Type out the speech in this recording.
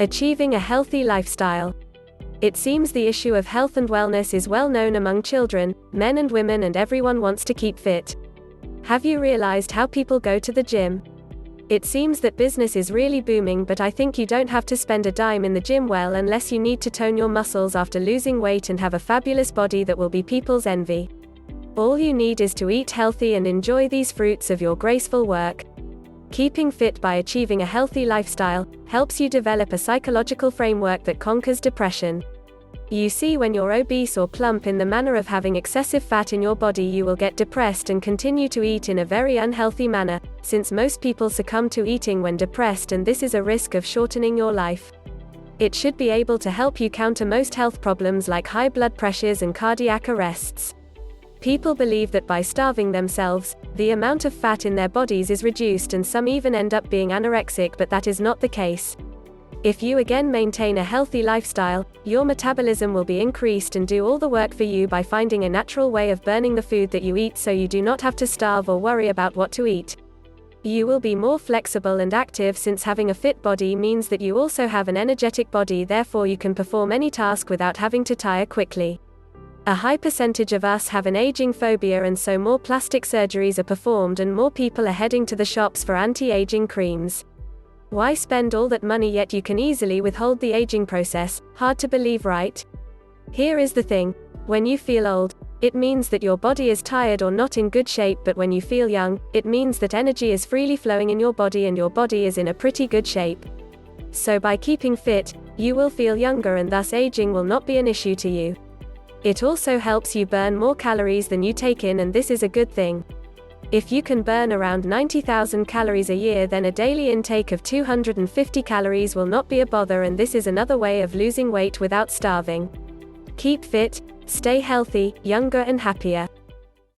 Achieving a healthy lifestyle. It seems the issue of health and wellness is well known among children, men and women, and everyone wants to keep fit. Have you realized how people go to the gym? It seems that business is really booming, but I think you don't have to spend a dime in the gym unless you need to tone your muscles after losing weight and have a fabulous body that will be people's envy. All you need is to eat healthy and enjoy these fruits of your graceful work. Keeping fit by achieving a healthy lifestyle helps you develop a psychological framework that conquers depression. You see, when you're obese or plump in the manner of having excessive fat in your body, you will get depressed and continue to eat in a very unhealthy manner, since most people succumb to eating when depressed, and this is a risk of shortening your life. It should be able to help you counter most health problems like high blood pressures and cardiac arrests. People believe that by starving themselves, the amount of fat in their bodies is reduced, and some even end up being anorexic, but that is not the case. If you again maintain a healthy lifestyle, your metabolism will be increased and do all the work for you by finding a natural way of burning the food that you eat, so you do not have to starve or worry about what to eat. You will be more flexible and active, since having a fit body means that you also have an energetic body, therefore you can perform any task without having to tire quickly. A high percentage of us have an aging phobia, and so more plastic surgeries are performed and more people are heading to the shops for anti-aging creams. Why spend all that money yet you can easily withhold the aging process? Hard to believe, right? Here is the thing. When you feel old, it means that your body is tired or not in good shape, but when you feel young, it means that energy is freely flowing in your body and your body is in a pretty good shape. So by keeping fit, you will feel younger, and thus aging will not be an issue to you. It also helps you burn more calories than you take in, and this is a good thing. If you can burn around 90,000 calories a year, then a daily intake of 250 calories will not be a bother, and this is another way of losing weight without starving. Keep fit, stay healthy, younger and happier.